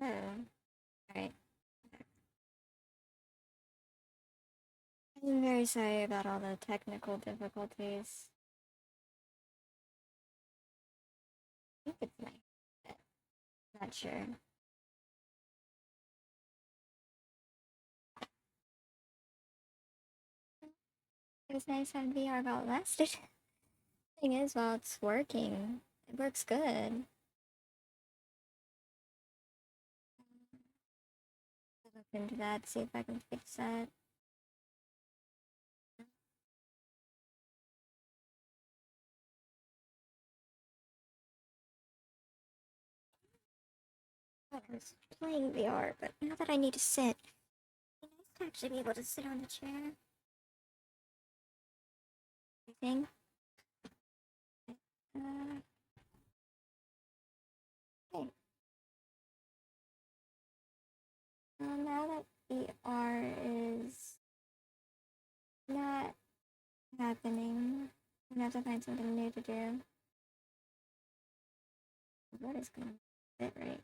Oh, alright. I'm very sorry about all the technical difficulties. I think it's my head. Not sure. It was nice having VR while it lasted. Thing is, while it's working, it works good. I'll look into that, see if I can fix that. I was playing VR, but now that I need to sit, it's nice to actually be able to sit on the chair. I think. Uh, okay. Now that VR is not happening, I'm gonna have to find something new to do. What is going to fit right?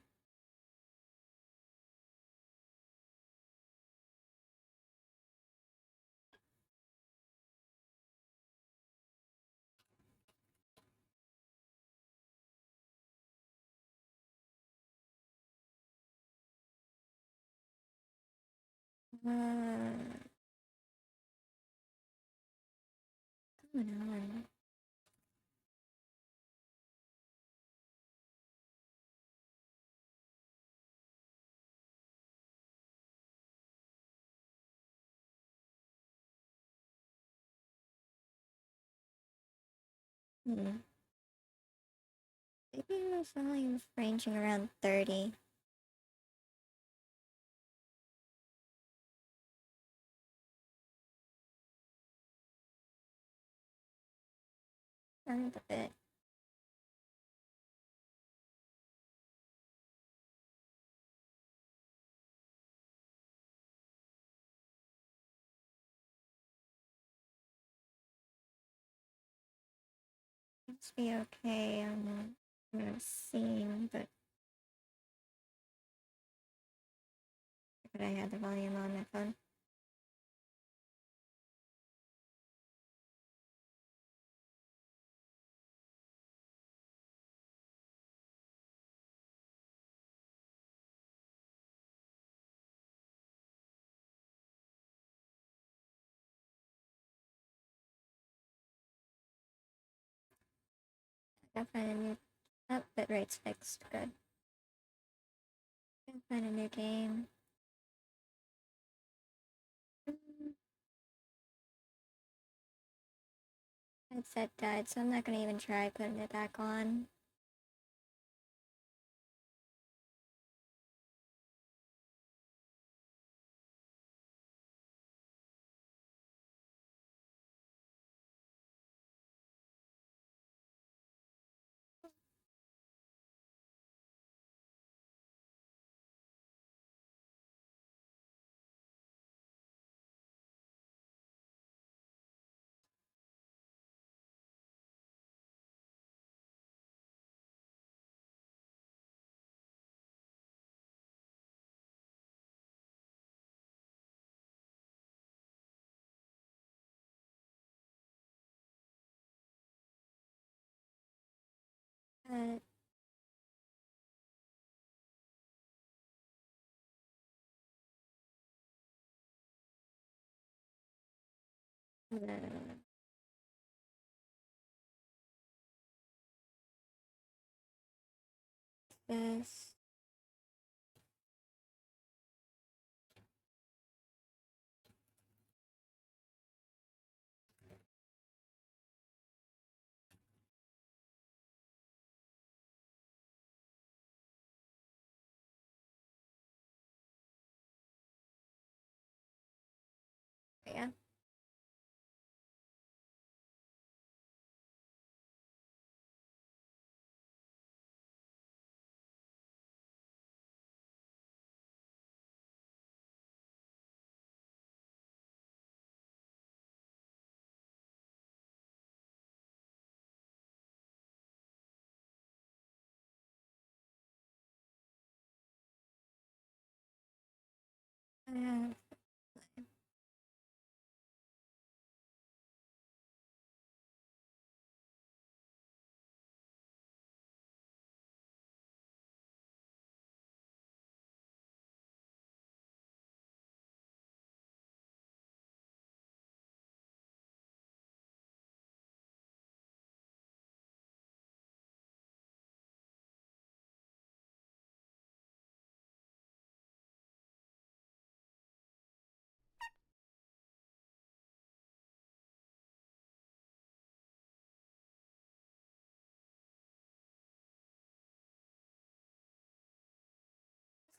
Come on. Maybe my volume's ranging around 30. Around a bit. Must be okay. I'm not seeing, but I had the volume on my phone. Gotta find a new. Oh, bitrate's fixed. Good. Gotta find a new game. Headset died, so I'm not gonna even try putting it back on. Uh, this. Yeah.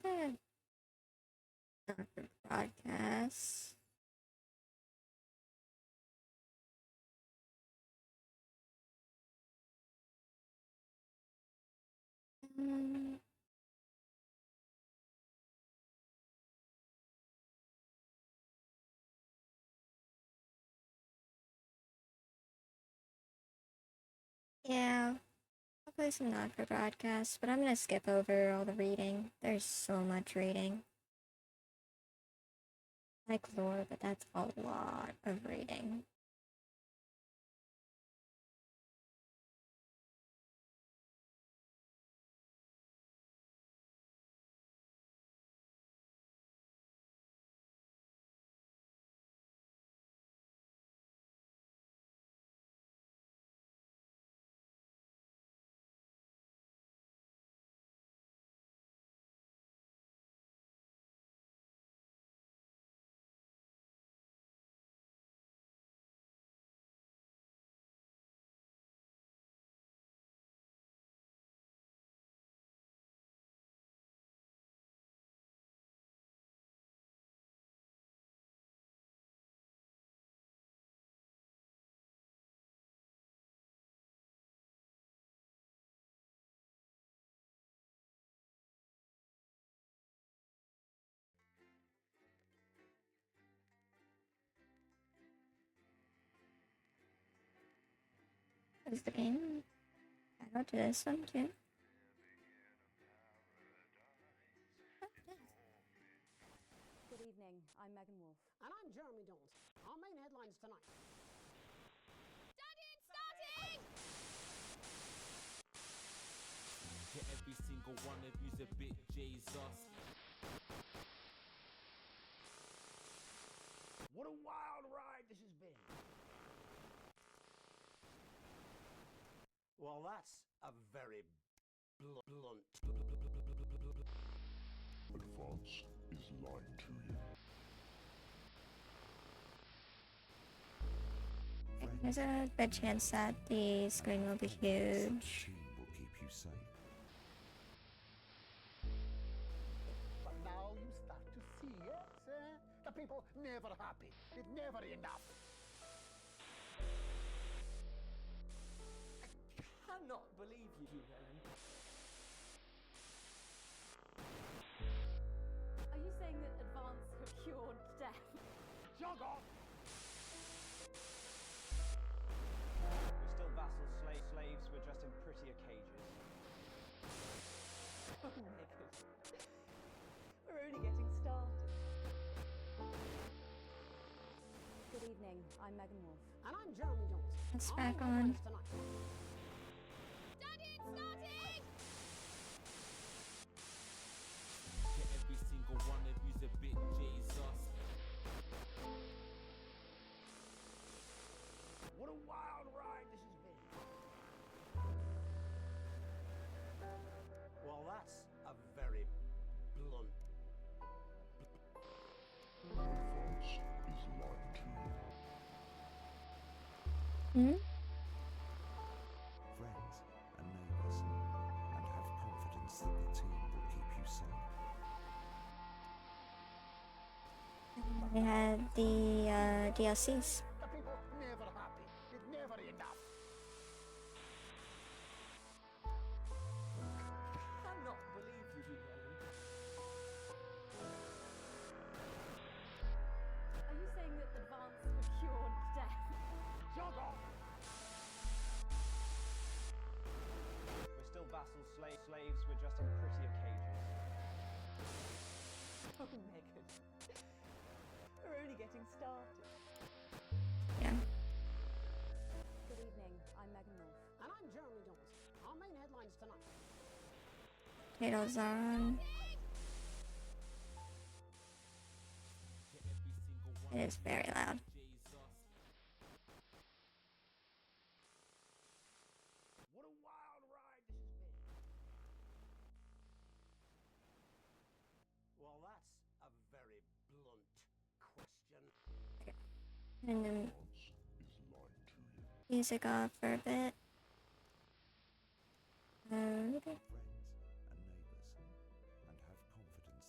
the not for broadcast. Yeah, I'll play some not for broadcast, but I'm gonna skip over all the reading. There's so much reading. I like lore, but that's a lot of reading. Is the game? I go to this one too. Good evening, I'm Megan Wolf. And I'm Jeremy Jones. Our main headlines tonight. Starting! To every single one of you's a bit Jesus. What a wild ride this has been. Well, that's a very blunt. Advance is lying to you. There's a good chance that the screen will be huge. Team will keep you safe. But now you start to see, yes? The people never happy. It's never enough. I cannot believe you, Helen. Are you saying that Advance have cured death? Jog off! We're still vassals, slaves, we're just in prettier cages. Oh, Megan. We're only getting started. Good evening, I'm Megan Wolf. And I'm Jeremy Jones. It's Our back main on. headlines tonight. Starting! To every single one of you's a bit Jesus. What a wild ride this has been. Well, that's a very blunt. Advance is lying to you. Hmm? Friends and neighbours, and have confidence that the team will keep you safe. We had the DLCs. The people never happy. It's never enough. I cannot believe you, Helen. Are you saying that Advance have cured death? Jog off! We're still vassals, slaves, we're just in prettier cages. Oh, Megan. We're only getting started. Yeah. Good evening, I'm Megan Wolf. And I'm Jeremy Jones. Our main headlines tonight. Potatoes are on. To every single one It is very loud. Jesus. What a wild ride this has been. Well, that's a very blunt question. And then Advance is lying to you. music off for a bit. Okay. Friends and neighbours, and have confidence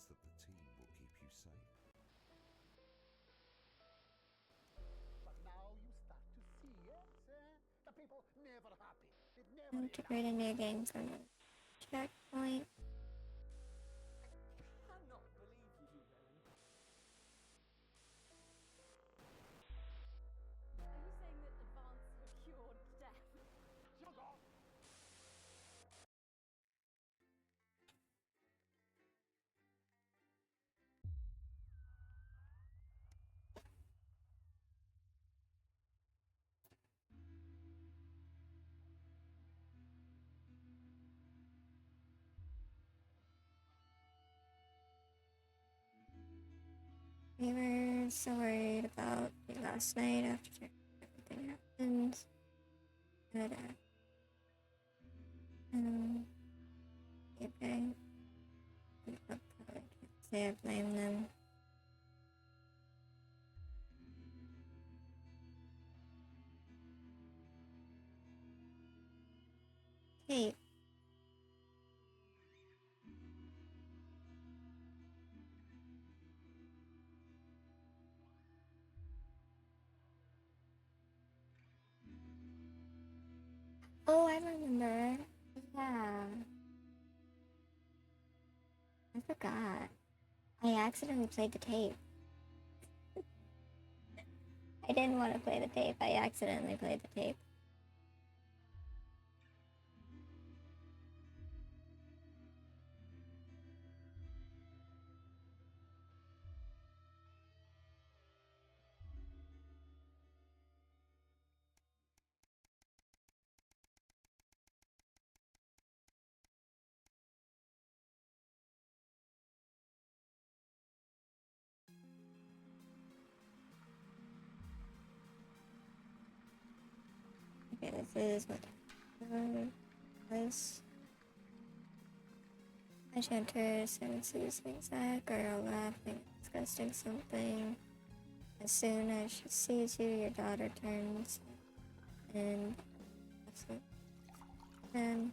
Integrate a new game from the checkpoint. Cannot believe you, Rowan. Are you saying that advance have cured death? We were so worried about you last night after everything happened. But, okay. I probably can't say I blame them. Hey. Oh, I remember. Yeah. I forgot. I accidentally played the tape. I didn't want to play the tape. I accidentally played the tape. Okay, this is what was. I enter sentences the exact girl laughing, disgusting something. As soon as she sees you, your daughter turns and then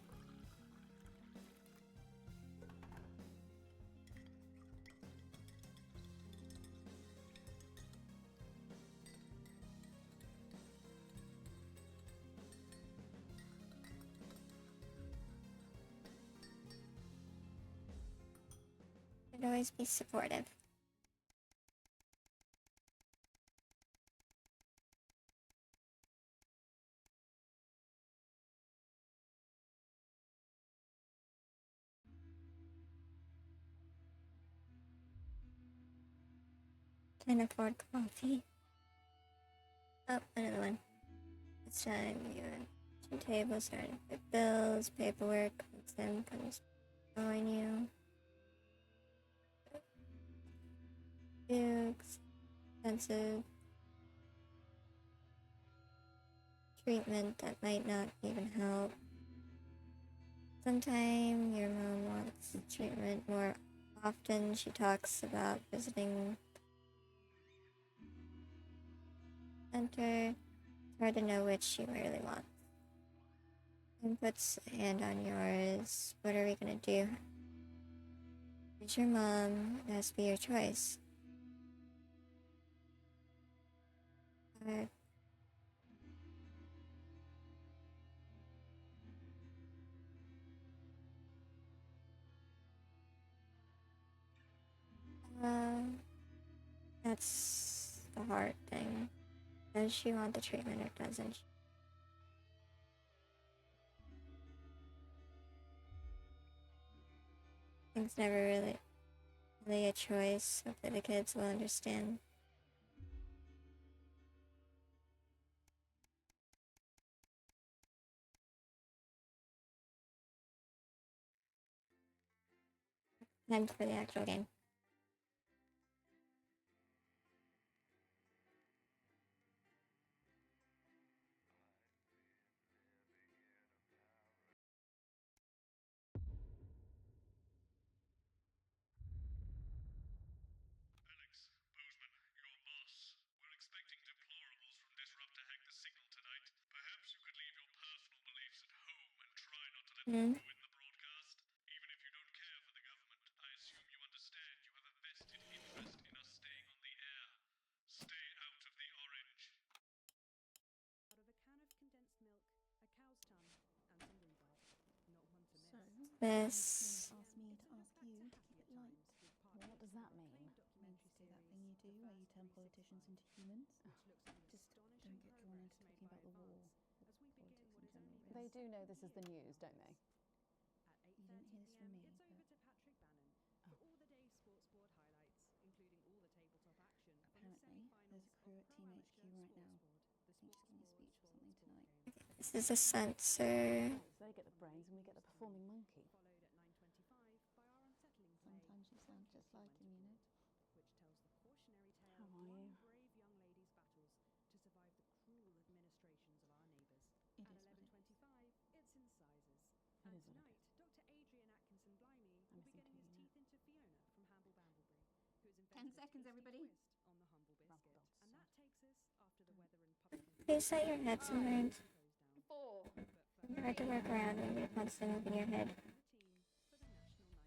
should always be supportive. Can't afford coffee. Oh, another one. This time you have two tables starting with bills, paperwork, Sam comes join you. Dukes, expensive treatment that might not even help. Sometime your mom wants treatment more often. She talks about visiting center. It's hard to know which she really wants. And puts a hand on yours. What are we gonna do? It's your mom. It has to be your choice. But that's the hard thing. Does she want the treatment or doesn't she? It's never really a choice. Hopefully the kids will understand. Time for the actual game. Mm. Out of a can of condensed milk, a cow's tongue, and some this. Asked me to ask you to keep it light. Well, what does that mean? It means you do that thing you do where you turn politicians into humans. Just don't get drawn into talking about the war or politics in general. They Really. do know this is the news, don't they? You didn't hear this from me, but apparently there's a crew at Team HQ right now. I think she's giving a speech or something tonight. This is a censor. So they get the brains and we get the performing monkey. Sometimes you sound just like him, you know. How are you? It is what it is. It is what it is. I listen to you, you know. 10 seconds, everybody. You set your head somewhere. 4. You have to work around when you're constantly moving your head.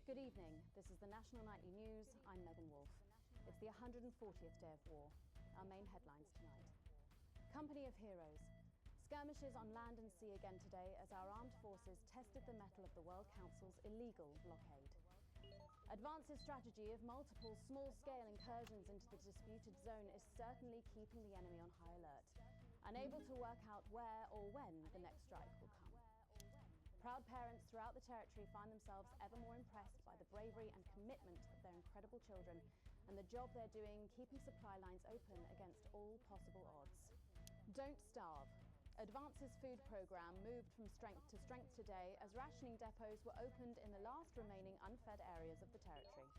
Good evening. This is the National Nightly News. I'm Megan Wolfe. It's the 140th day of war. Our main headlines tonight. Company of heroes. Skirmishes on land and sea again today as our armed forces tested the mettle of the World Council's illegal blockade. Advance's strategy of multiple small-scale incursions into the disputed zone is certainly keeping the enemy on high alert, unable to work out where or when the next strike will come. Proud parents throughout the territory find themselves ever more impressed by the bravery and commitment of their incredible children and the job they're doing keeping supply lines open against all possible odds. Don't starve. Advance's food programme moved from strength to strength today as rationing depots were opened in the last remaining unfed areas of the territory.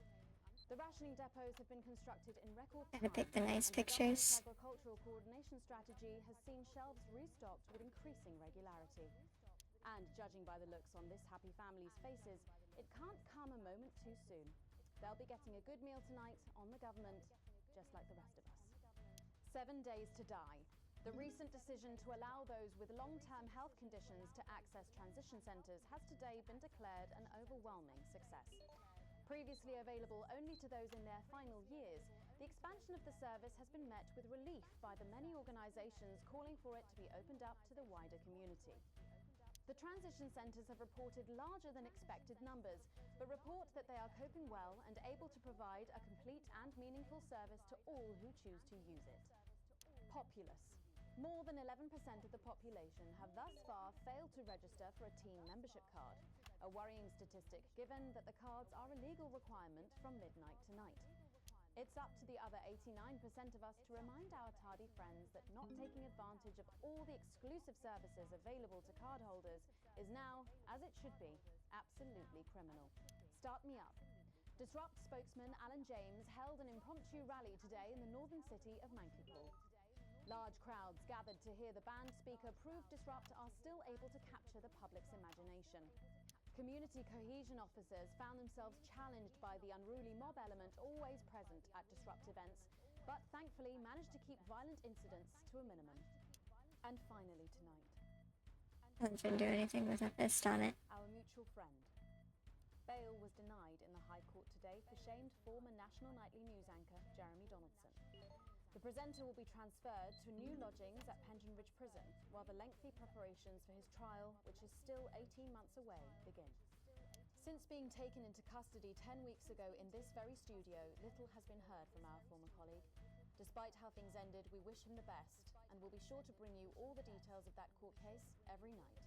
The rationing depots have been constructed in record time. Gotta pick the nice and the pictures. government's agricultural coordination strategy has seen shelves restocked with increasing regularity. And judging by the looks on this happy family's faces, it can't come a moment too soon. They'll be getting a good meal tonight on the government, just like the rest of us. 7 days to die. The recent decision to allow those with long-term health conditions to access transition centres has today been declared an overwhelming success. Previously available only to those in their final years, the expansion of the service has been met with relief by the many organisations calling for it to be opened up to the wider community. The transition centres have reported larger than expected numbers, but report that they are coping well and able to provide a complete and meaningful service to all who choose to use it. Populace. More than 11% of the population have thus far failed to register for a team membership card, a worrying statistic given that the cards are a legal requirement from midnight tonight. It's up to the other 89% of us to remind our tardy friends that not taking advantage of all the exclusive services available to cardholders is now, as it should be, absolutely criminal. Start me up. Disrupt spokesman Alan James held an impromptu rally today in the northern city of Mankipool. Large crowds gathered to hear the band speaker prove Disrupt are still able to capture the public's imagination. Community cohesion officers found themselves challenged by the unruly mob element always present at Disrupt events, but thankfully managed to keep violent incidents to a minimum. And finally tonight, I didn't do anything with a fist on it. our mutual friend. Bail was denied in the High Court today for shamed former National Nightly News anchor Jeremy Donaldson. The presenter will be transferred to new lodgings at Pension Ridge Prison while the lengthy preparations for his trial, which is still 18 months away, begin. Since being taken into custody 10 weeks ago in this very studio, little has been heard from our former colleague. Despite how things ended, we wish him the best and will be sure to bring you all the details of that court case every night.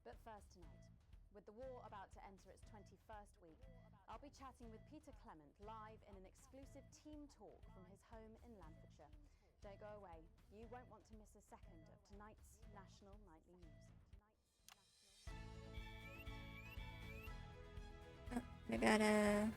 But first tonight, with the war about to enter its 21st week, I'll be chatting with Peter Clement live in an exclusive team talk from his home in Lanfordshire. Don't go away. You won't want to miss a second of tonight's National Nightly News. Oh, we gotta...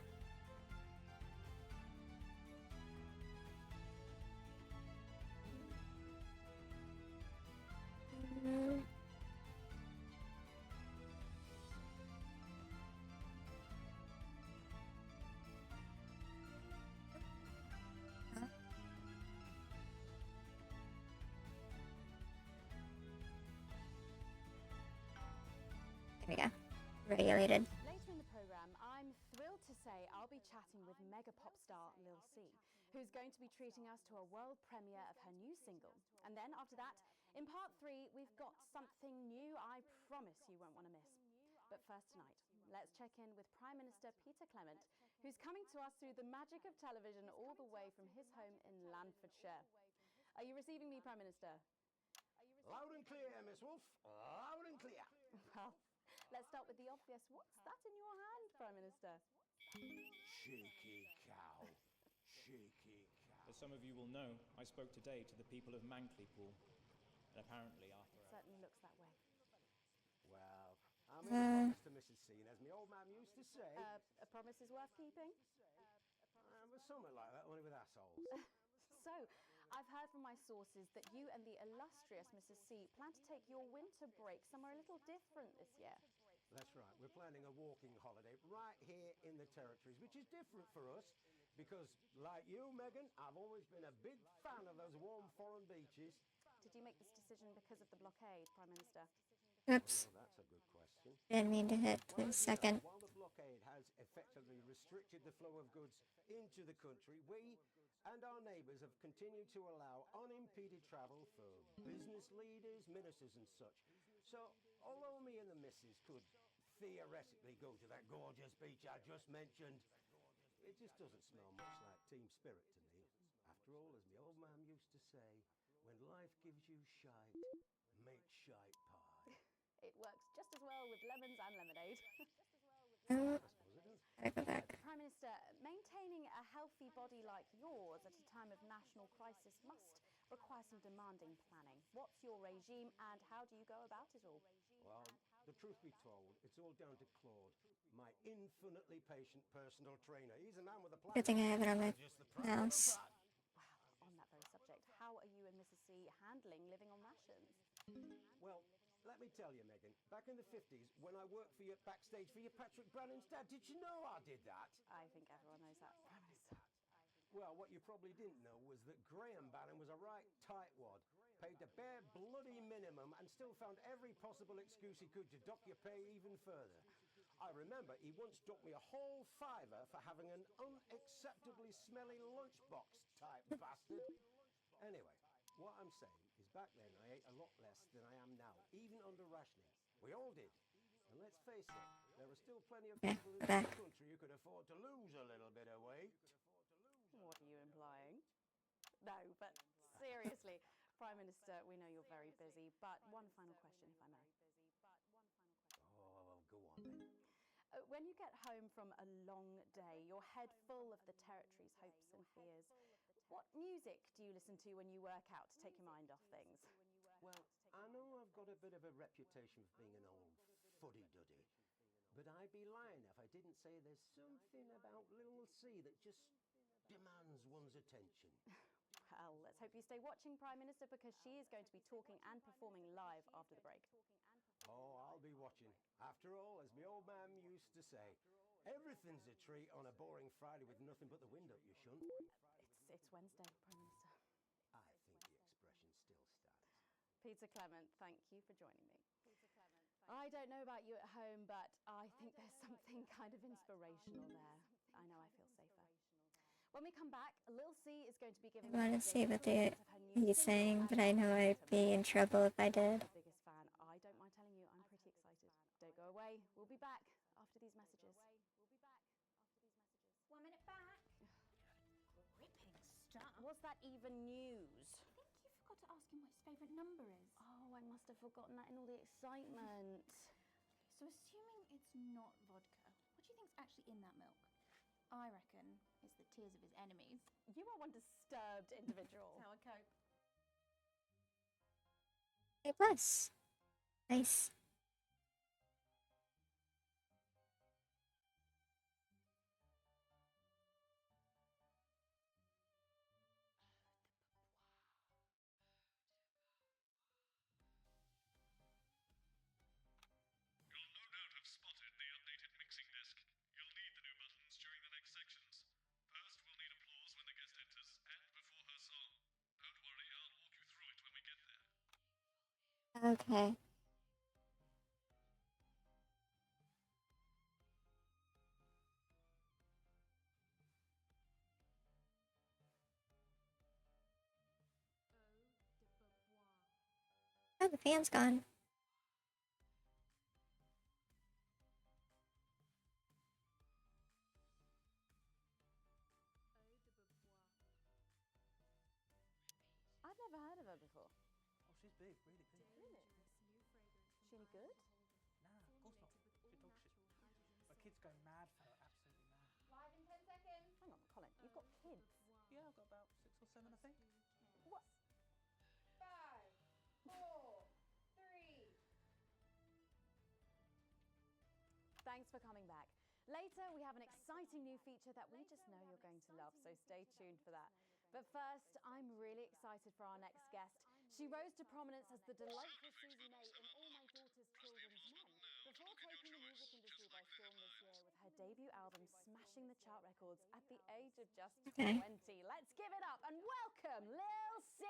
There we go. Regulated. Later in the programme, I'm thrilled to say I'll be chatting with mega pop star Lil C, who's going to be treating us to a world premiere of her new single. And then after that, in part 3, we've got something new I promise you won't want to miss. But first tonight, let's check in with Prime Minister Peter Clement, who's coming to us through the magic of television all the way from his home in Landfordshire. Are you receiving me, Prime Minister? Loud and clear, Miss Wolf. Loud and clear. Well, let's start with the obvious. What's that in your hand, Prime Minister? Cheeky cow. Cheeky cow. As some of you will know, I spoke today to the people of Manklypool, and apparently after Certainly looks that way. Well, I'm in the promise to Mrs. C, and as my old man used to say, A promise is worth keeping? was something like that, only with assholes. So, I've heard from my sources that you and the illustrious Mrs. C plan to take your winter break somewhere a little different this year. That's right. We're planning a walking holiday right here in the territories, which is different for us because, like you, Megan, I've always been a big fan of those warm foreign beaches. Did you make this decision because of the blockade, Prime Minister? Oops. Well, that's a good question. Didn't mean to hit the second. While the blockade has effectively restricted the flow of goods into the country, we and our neighbours have continued to allow unimpeded travel for business leaders, ministers and such. So, although me and the missus could theoretically go to that gorgeous beach I just mentioned, it just doesn't smell much like team spirit to me. After all, as my old man used to say, when life gives you shite, make shite pie. It works just as well with lemons and lemonade. Oh, I suppose it does. gotta go back. Prime Minister, maintaining a healthy body like yours at a time of national crisis must require some demanding planning. What's your regime and how do you go about it all? Well, the truth be told, it's all down to Claude, my infinitely patient personal trainer. He's a man with a plan. Good thing I have it on my Just the pride of mouse. that. Wow, on that very subject, how are you and Mrs. C handling living on rations? Well, let me tell you, Megan, back in the 50s, when I worked for you backstage for your Patrick Brannan's dad, did you know I did that? I think everyone knows that, Prime Minister. Well, what you probably didn't know was that Graham Bannon was a right tightwad, paid the bare bloody minimum and still found every possible excuse he could to dock your pay even further. I remember he once docked me a whole fiver for having an unacceptably smelly lunchbox type bastard. Anyway, what I'm saying is back then I ate a lot less than I am now, even under rationing. We all did. And let's face it, there are still plenty of people in this country who could afford to lose a little bit of weight. What are you implying? No, but seriously, Prime Minister, we know you're very busy, but one final question, if I may. Oh, go on then. When you get home from a long day, your head full of the territory's hopes and fears, what music do you listen to when you work out to take your mind off things? Well, I know I've got a bit of a reputation for being an old fuddy-duddy, but I'd be lying if I didn't say there's something about Little C that just demands one's attention. Well, let's hope you stay watching, Prime Minister, because she is going to be talking and performing live after the break. Oh, I'll be watching. After all, as my old man used to say, everything's a treat on a boring Friday with nothing but the wind up your shunt. It's Wednesday, Prime Minister. I think the expression still stands. Peter Clement, thank you for joining me. I don't know about you at home, but I think there's something kind of inspirational there. I know I feel safer. When we come back, Lil C is going to be giving I want to us see a what release of her new he's saying, single but I know I'd be in trouble if I did. The biggest fan. I don't mind telling you, I'm pretty excited. Don't go away. We'll be back after these messages. 1 minute back. Gripping stuff. Was that even news? I think you forgot to ask him what his favourite number is. Oh, I must have forgotten that in all the excitement. So assuming it's not vodka, what do you think's actually in that milk? I reckon it's the tears of his enemies. You are one disturbed individual. That's how I cope. A plus. Nice. You'll no doubt have spotted the updated mixing disc. You'll need the new buttons during the next sections. First, we'll need applause when the guest enters and before her song. Don't worry, I'll walk you through it when we get there. Okay. Oh, the fan's gone. never heard of her before. Oh, she's big, really big. Really? Is she any good? Nah, of course not. She's dog shit. My kids go mad for her, absolutely mad. Live in 10 seconds. Hang on, Colin, you've got kids. Yeah, I've got about 6 or 7, I think. What? 5, 4, 3. Thanks for coming back. Later, we have an exciting new feature that we just know you're going to love, so stay tuned for that. But first, I'm really excited for our next guest. She rose to prominence as the delightful Susie May in All My Daughter's Children's Men, before taking the music industry by storm this year with her debut album smashing the chart records at the age of just 20. Let's give it up and welcome Lil C.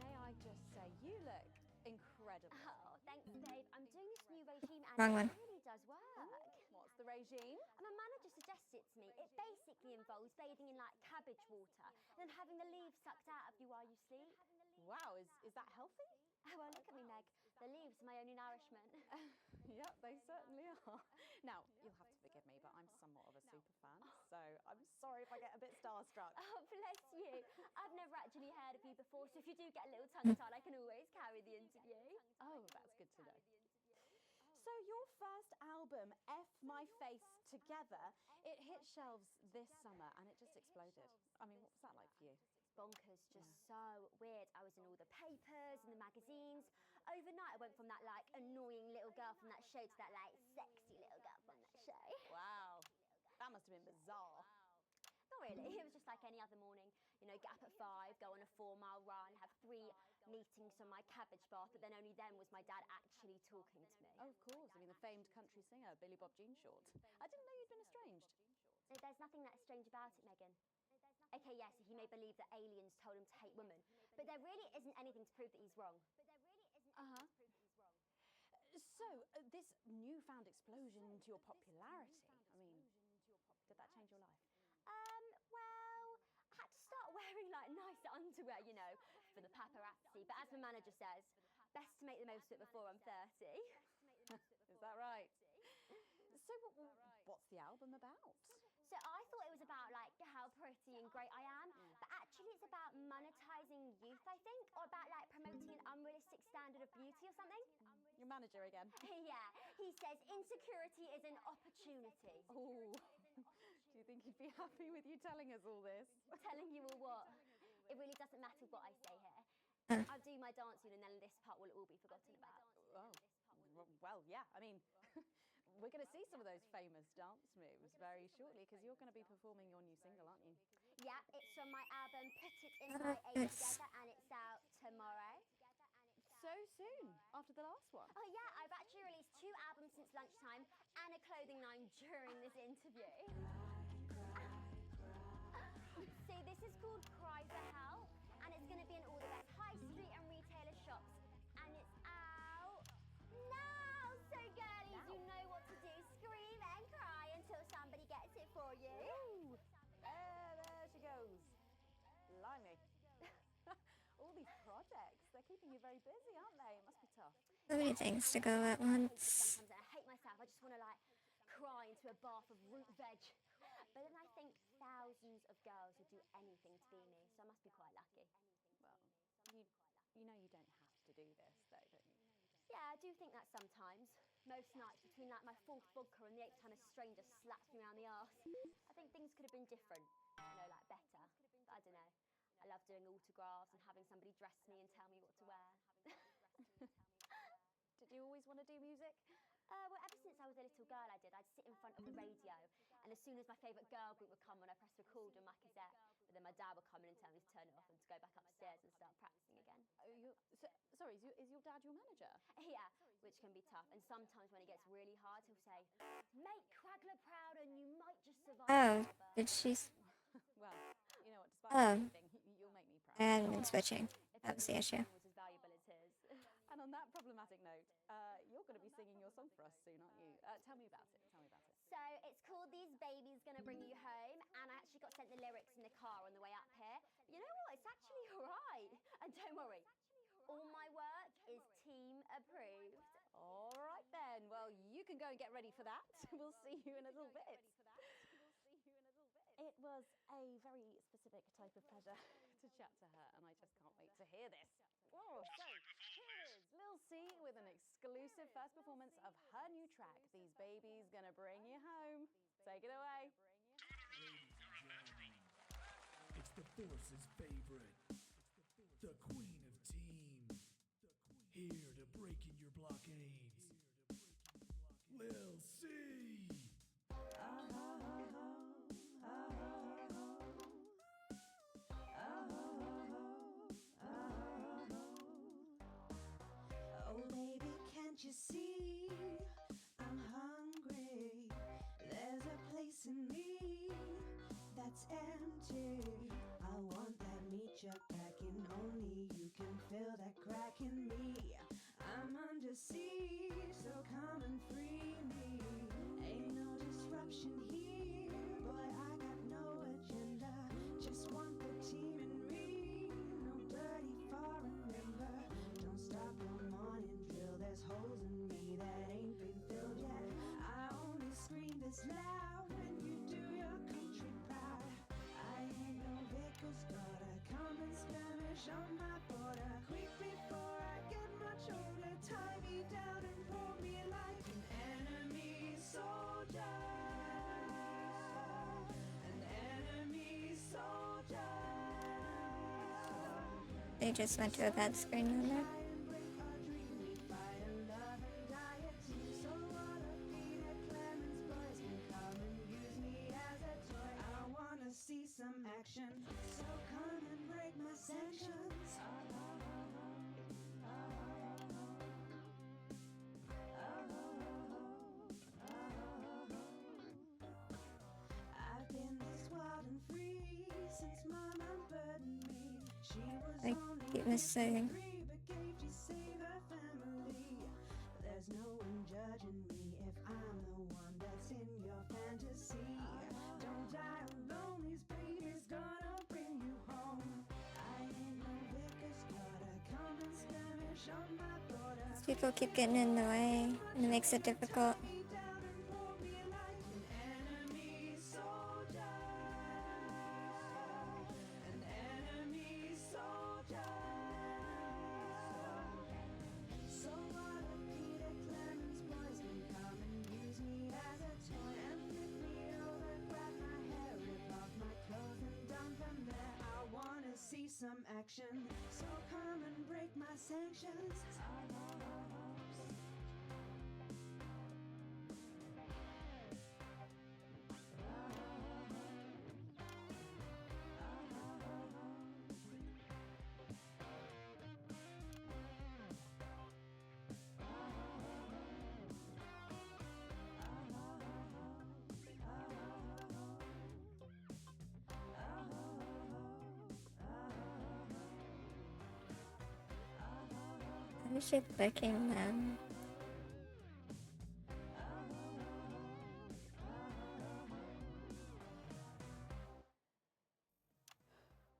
May I just say, you look incredible. Oh, thanks, babe. I'm doing this new regime and Wrong one. it really does work. What's the regime? And my manager suggested it to me. It basically involves bathing in like cabbage water and then having the leaves sucked out of you while you sleep. Wow, is that healthy? Oh, well, look at me, Meg. The leaves are my only nourishment. Yep, they certainly are. Now, you'll have to forgive me, but I'm somewhat of a super fan, so I'm sorry if I get a bit starstruck. Oh, bless you. I've never actually heard of you before, so if you do get a little tongue-tied, I can always carry the interview. Oh, that's good to know. So your first album, F My Face Together, it hit shelves this summer and it just exploded. I mean, what was that like for you? Bonkers, just so weird. I was in all the papers and the magazines. Overnight, I went from that like annoying little girl from that show to that like sexy little girl from that show. Wow, that must have been bizarre. Not really, it was just like any other morning. You know, get up at 5, go on a 4-mile run, have 3 meetings on my cabbage bath, but then only then was my dad actually talking to me. Oh, of course. I mean, the famed country singer, Billy Bob Jeanshort. I didn't know you'd been estranged. There's nothing that strange about it, Megan. Okay, yes, he may believe that aliens told him to hate women, but there really isn't anything to prove that he's wrong. Uh-huh. So, this newfound explosion into your popularity, I mean, did that change your life? Well, I had to start wearing like nice underwear, you know, for the paparazzi, but as my manager says, best to make the most of it before I'm 30. Is that right? So what's the album about? So I thought it was about like how pretty and great I am, but actually it's about monetizing youth, I think, or about like promoting an unrealistic standard of beauty or something. Your manager again? Yeah, he says insecurity is an opportunity. Oh, do you think he'd be happy with you telling us all this? Telling you all what? It really doesn't matter what I say here. I'll do my dancing and then this part will all be forgotten about. Oh, well, yeah, I mean, we're going to see some of those famous dance moves very shortly because you're going to be performing your new single, aren't you? Yeah, it's from my album Put It In My Age Together and it's out tomorrow. So soon, after the last one? Oh yeah, I've actually released 2 albums since lunchtime and a clothing line during this interview. See, this is called Cry for Help and it's going to be in all the best high street and retailer shops and it's out now. So girlies, you know what to do. Scream and cry until somebody gets it for you. Ooh, there she goes. Blimey. All these projects, they're keeping you very busy, aren't they? It must be tough. So many things to go at once. Sometimes I hate myself. I just want to like cry into a bath of root veg. But then I think thousands of girls would do anything to be me, so I must be quite lucky. Well, you know you don't have to do this, though, don't you? Yeah, I do think that sometimes. Most nights between like my 4th vodka and the 8th time a stranger slaps me around the arse. I think things could have been different, you know, like better. But I don't know. I love doing autographs and having somebody dress me and tell me what to wear. Did you always want to do music? Well, ever since I was a little girl, I did. I'd sit in front of the radio, and as soon as my favourite girl group would come on, I'd press record on my cassette. But then my dad would come in and tell me to turn it off and to go back upstairs and start practicing again. Sorry, is your dad your manager? Yeah, which can be tough. And sometimes when it gets really hard, he'll say, "Make Cragler proud, and you might just survive." Oh, did she? Well, you know what? Despite everything, you'll make me proud. I hadn't been switching. That was the issue. Was as valuable as his. And on that problematic note, you're going to be singing your song for us soon, aren't you? Tell me about it. So it's called These Babies Gonna Bring You Home, and I actually got sent the lyrics in the car on the way up here. You know what? It's actually alright. And don't worry, all my work is team approved. All right then. Well, you can go and get ready for that. We'll see you in a little bit. It was a very specific type of pleasure to chat to her, and I just can't wait to hear this. Whoa, so here is Lil C with an exclusive first performance of her new track, These Babies Gonna Bring You Home. Take it away. It's the Force's favorite, the queen of teams, here to break in your blockades, Lil C. Oh baby, can't you see I'm hungry? There's a place in me that's empty. I want that meat chuck back in, only you can fill that crack in me. I'm under siege, so come and free me. Ain't no disruption here, boy, I got no agenda. Just want the team and me, no dirty foreign member. Don't stop no morning drill, there's holes in me that ain't been filled yet. I only scream this loud when you do your country proud. I ain't no vicar's daughter, common Spanish on my border. Quick before I get much older, tie me down and pull me like an enemy soldier. An enemy soldier. They just went to a bad screen on there. See some action, so come and break my sanctions. I've been this wild and free since mama burdened me. She was I keep missing. but gave to save her family. There's no one judging me if I'm the one that's in your fantasy. Don't die alone, these babies gonna bring you home. I ain't no vicar's daughter, common Spanish on my border. These people keep getting in the way, and it makes it difficult. Me down and pull me like an enemy soldier. An enemy soldier. So what if Peter Clemens boys can come and use me as a toy and flip me over, grab my hair, rip off my clothes and dump them there? I wanna see some action, so come and break my sanctions. How is she clicking them?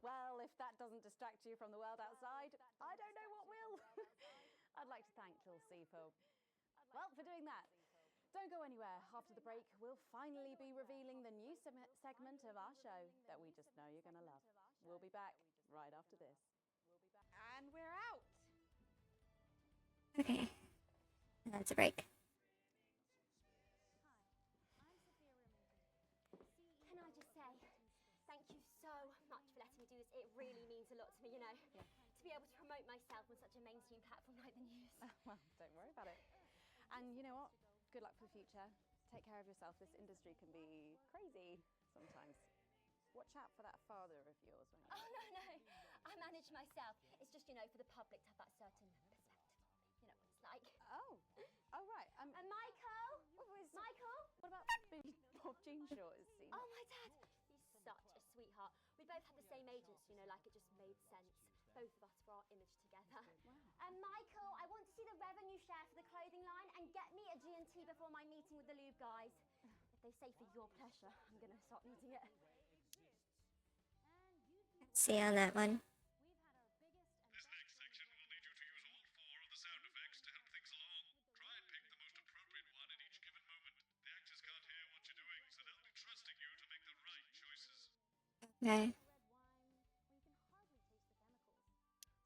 Well, if that doesn't distract you from the world outside, I don't know what will. I'd like to thank Lil C for doing that. Don't go anywhere. After the break, we'll finally be revealing the new segment of our show that we just know you're going to love. We'll be back right after this. And we're out. Okay. That's a break. Can I just say, thank you so much for letting me do this. It really means a lot to me, you know. Yeah. To be able to promote myself on such a mainstream platform like the news. Well, don't worry about it. And you know what? Good luck for the future. Take care of yourself. This industry can be crazy sometimes. Watch out for that father of yours, won't you? Oh, no. I manage myself. It's just, you know, for the public to have that certain perspective. You know what it's like. Oh, right. And Michael? Michael? What about baby Bob Jeanshaw? Is he? Oh, my dad. He's such a sweetheart. We both had the same agents, you know, like it just made sense. Both of us for our image together. Wow. And Michael, I want to see the revenue share for the clothing line and get me a G&T before my meeting with the lube guys. If they say for your pleasure, I'm going to start needing it. See you on that one. This next section will need you to use all 4 of the sound effects to help things along. Try and pick the most appropriate one in each Okay.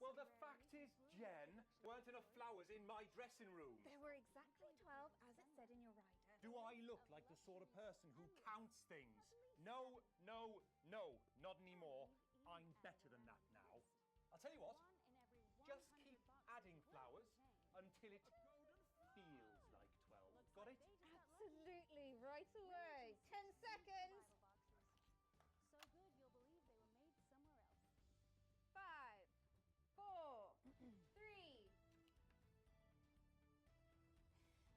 Well, the fact is, Jen, weren't enough flowers in my dressing room. There were exactly 12, as it said in your rider. Do I look like the sort of person who counts things? No, no, no, not anymore. I'm better than that now. I'll tell you what, just keep adding flowers until it feels like 12. Got it? Absolutely, right away. 10 seconds. So good you'll believe they were made somewhere else. 5, 4, 3.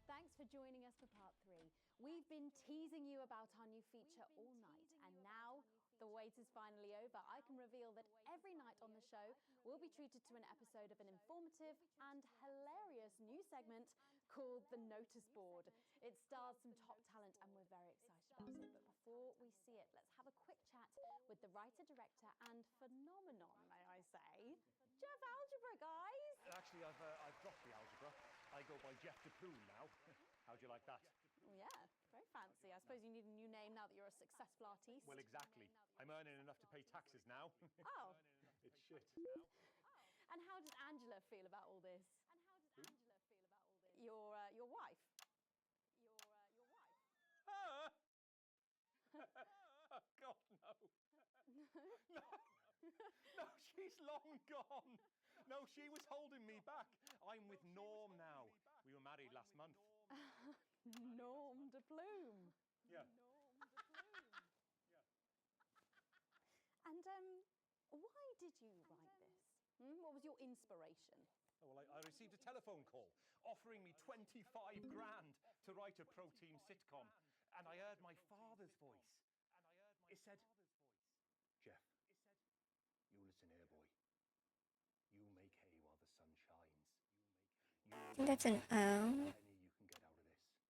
Thanks for joining us for part 3. We've been teasing you about our new feature all night, and now the wait is finally over. I can reveal that every night on the show, we'll be treated to an episode of an informative and hilarious new segment called The Notice Board. It stars some top talent, and we're very excited about it. But before we see it, let's have a quick chat with the writer, director, and phenomenon, may I say, Jeff Algebra, guys! Actually, I've dropped the algebra. I go by Jeff DePoon now. How'd you like that? Yeah, very fancy. I suppose you need a new name now that you're a successful artiste. Well, exactly. I'm earning enough to pay taxes now. Oh. It's shit. And how does Angela feel about all this? Your wife? Ah! Oh, God, no. No. No, she's long gone. No, she was holding me back. I'm with Norm now. We were married last month. Norm de Plume. Yeah. And why did you write this? What was your inspiration? Oh, well, I received a telephone call offering me 25 grand to write a protein sitcom. And I heard my father's voice. It said, Jeff, you listen here, boy. You make hay while the sun shines. That's an O. Every penny you can get out of this.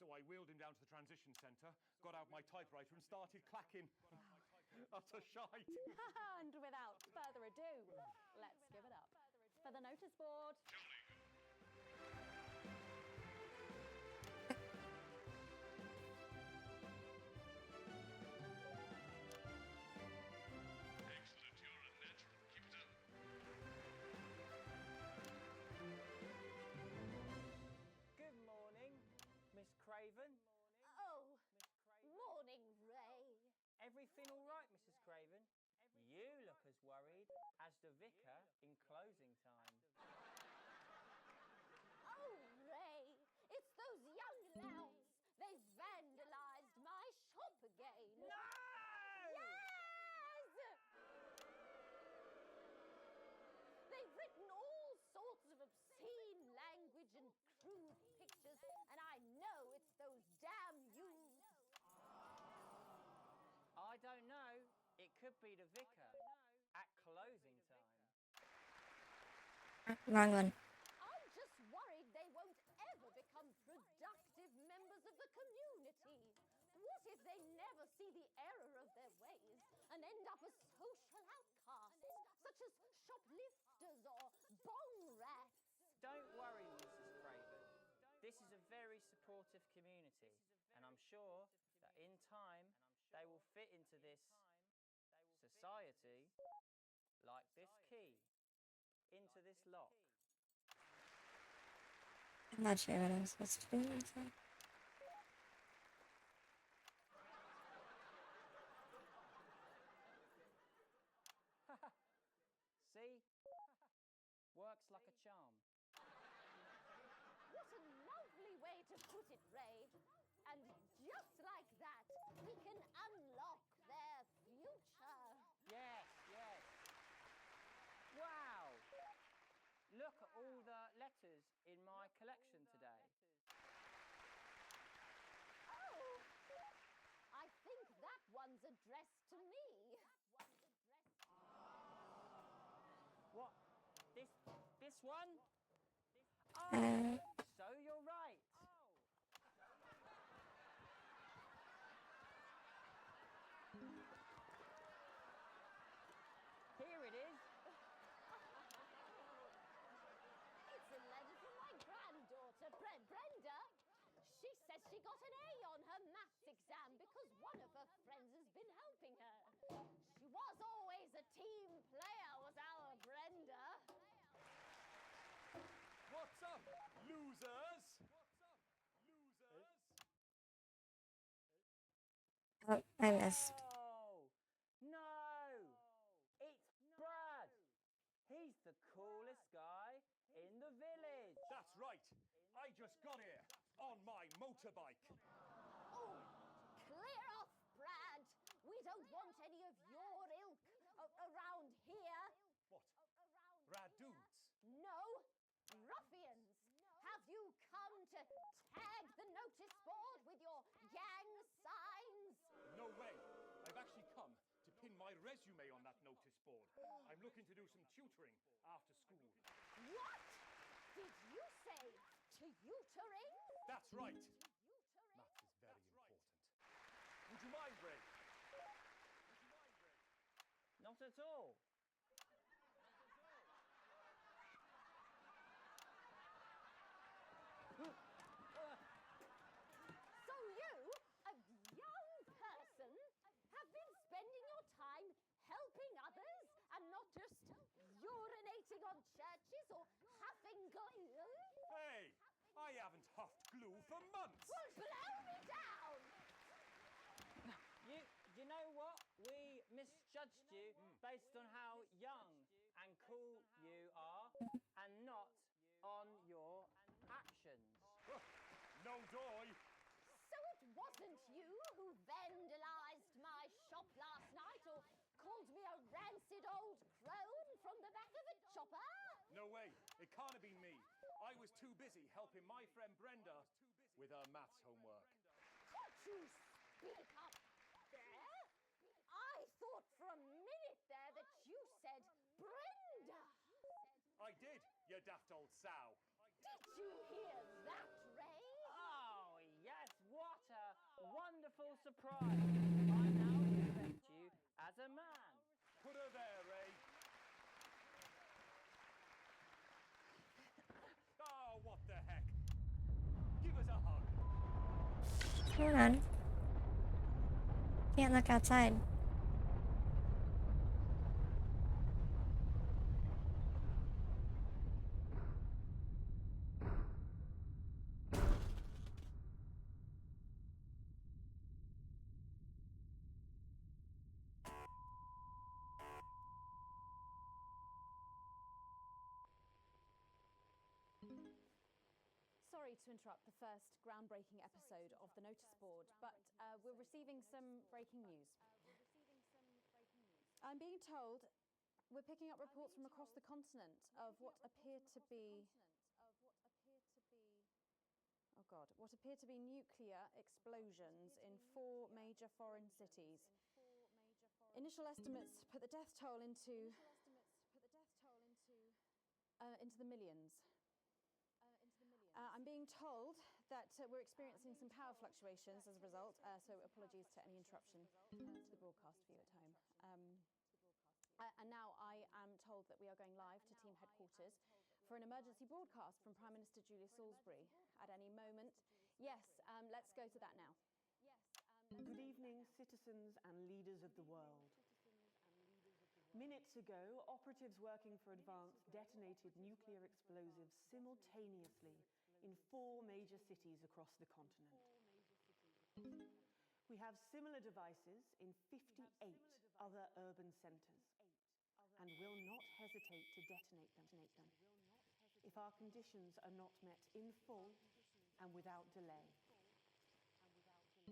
So I wheeled him down to the transition centre, got out my typewriter and started clacking. Utter shite. And without further ado, let's give it up for the notice board. Excellent, you're a natural. Keep it up. Good morning, Miss Craven. Oh, morning, Ray. Everything all right, Mrs. Craven? You look as worried as the vicar in closing time. Oh, Ray, it's those young louts. They've vandalised my shop again. No! Yes! They've written all sorts of obscene language and crude pictures, and I know it's those damn youths. I don't know. It could be the vicar at closing time. Wrong one. I'm just worried they won't ever become productive members of the community. What if they never see the error of their ways and end up as social outcasts, such as shoplifters or bong rats? Don't worry, Mrs. Craven. This is a very supportive community, and I'm sure that in time they will fit into this society like this key into this lock. I'm not sure what I'm supposed to do. So. See? Works like a charm. What a lovely way to put it, Ray. And just like that, we can unlock their future. Yes, yes. Wow! Look at all the letters in my collection today. Oh, I think that one's addressed to me. What? This one? Oh, so you're right. Here it is. It's a letter from my granddaughter, Brenda. She says she got an A on her maths exam because one of her friends has been helping helping her. She was always a team player, was our Brenda. What's up, losers? Oh, I missed. Oh, no! It's Brad! He's the coolest guy in the village. That's right. I just got here on my motorbike. Oh, clear off, Brad. We don't want any of your ilk around here. What? Rad dudes? No, ruffians. Have you come to tag the notice board with your gang signs? No way. I've actually come to pin my resume on that notice board. I'm looking to do some tutoring after school. What? Did you say tutoring? That's right. Maths is very important. Would you mind, Ray? Not at all. So you, a young person, have been spending your time helping others and not just urinating on churches or huffing glue? Hey, I haven't huffed glue for months. Well, blow me down! You know what? We misjudged you based on how young and cool you are and not on your actions. No doy. So it wasn't you who vandalized my shop last night or called me a rancid old crone from the back of a chopper? No way. It can't have been me. I was too busy helping my friend Brenda with her maths homework. Could you speak up there? I thought for a minute there that you said Brenda. I did, you daft old sow. Did you hear that, Ray? Oh, yes, what a wonderful surprise. I now respect you as a man. Put her there, Ray. Oh, what the heck? Give us a hug. Hold on. Can't look outside. Sorry to interrupt the first groundbreaking episode of the notice board, but we're receiving some breaking news. I'm being told we're picking up reports from across the continent of what appear to be nuclear explosions in 4 major foreign cities. Initial estimates put the death toll into the millions. I'm being told that we're experiencing some power fluctuations as a result, so apologies to any interruption to the broadcast for you at home. And now I am told that we are going live to team headquarters for an emergency broadcast from Prime Minister Julia Salisbury at any moment. Yes, let's go to that now. Good evening, citizens and leaders of the world. Minutes ago, operatives working for Advance detonated nuclear explosives simultaneously in 4 major cities across the continent. We have similar devices in 58 other urban centres and will not hesitate to detonate them if our conditions are not met in full and without delay.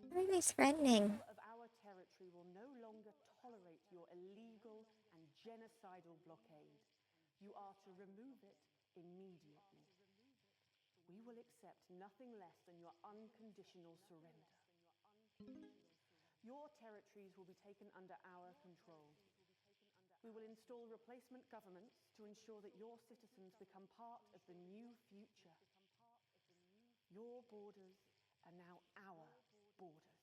What are they threatening? People of our territory will no longer tolerate your illegal and genocidal blockade. You are to remove it immediately. We will accept nothing less than your unconditional surrender. Your territories will be taken under our control. We will install replacement governments to ensure that your citizens become part of the new future. Your borders are now our borders.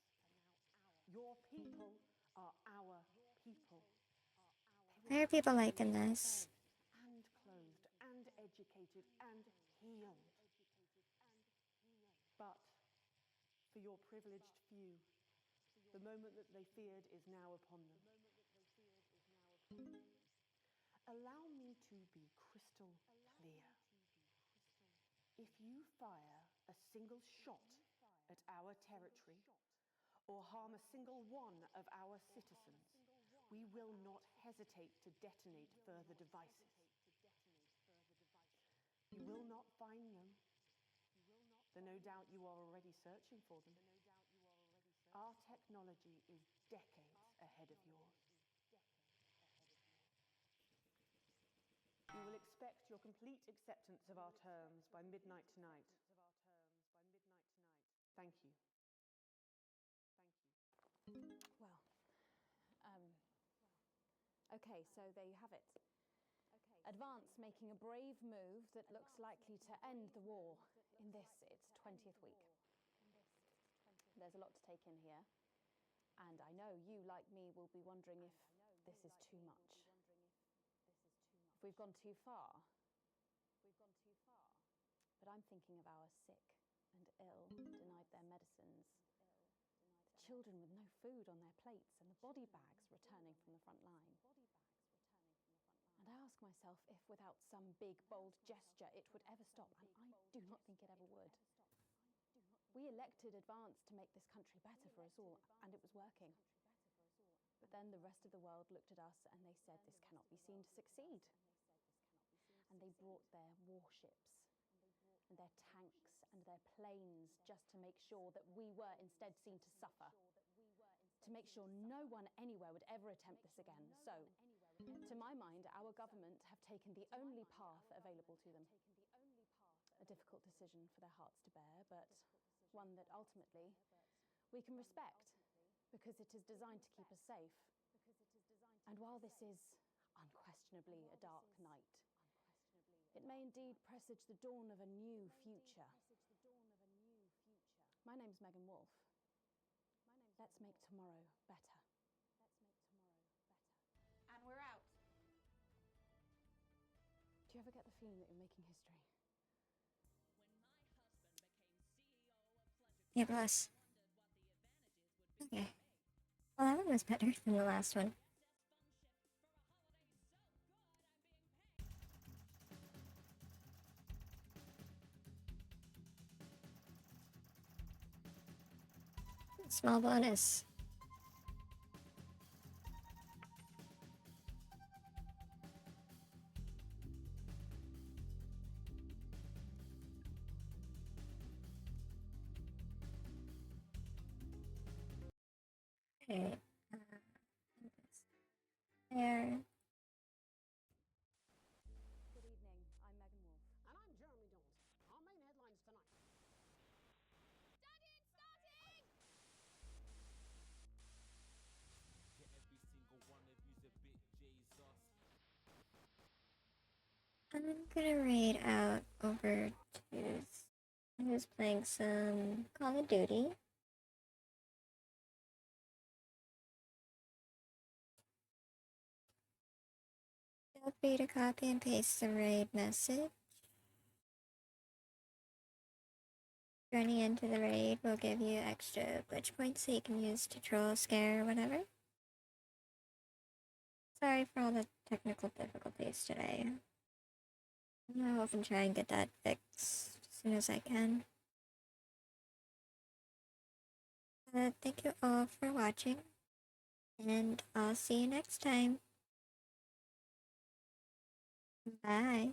Your people are our people. Why are people liking this? And clothed and educated and healed. But for your privileged few, The moment that they feared is now upon them. Allow me to be crystal clear. If you fire a single shot at our territory or harm a single one of our citizens, we will not hesitate to detonate further devices. You will not find them, though no doubt you are already searching for them. Our technology is decades ahead of yours. You will expect your complete acceptance of our terms by midnight tonight. Thank you. Well, okay, so there you have it. Advance making a brave move that looks likely to end the war in this, its 20th week. There's a lot to take in here, and I know you, like me, will be wondering if this is too much. If we've gone too far. But I'm thinking of our sick and ill, denied their medicines, the children with no food on their plates, and the body bags returning from the front line. And I ask myself if without some big, bold gesture it would ever stop, and I do not think it ever would. We elected Advance to make this country better for us all, and it was working. But then the rest of the world looked at us and they said this cannot be seen to succeed. And they brought their warships and their tanks and their planes just to make sure that we were instead seen to suffer. To make sure no one anywhere would ever attempt this again. So, to my mind, our government have taken the only path available to them. A difficult decision for their hearts to bear, but one that ultimately we can respect because it is designed to keep us safe. And while this is unquestionably a dark night, it may indeed presage the dawn of a new future. My name's Megan Wolf. Let's make tomorrow better. And we're out. Do you ever get the feeling that you're making history? Yeah, plus. Okay. Well, that one was better than the last one. Small bonus. Okay. There. Good evening, I'm Megan Wolf. And I'm Jeremy Jones. Our main headlines tonight. To every single one of you's a bit Jesus. I'm gonna raid out over to who's playing some Call of Duty. Feel free to copy and paste the raid message. Joining into the raid will give you extra glitch points that you can use to troll, scare, whatever. Sorry for all the technical difficulties today. I'll often try and get that fixed as soon as I can. Thank you all for watching, and I'll see you next time. Bye.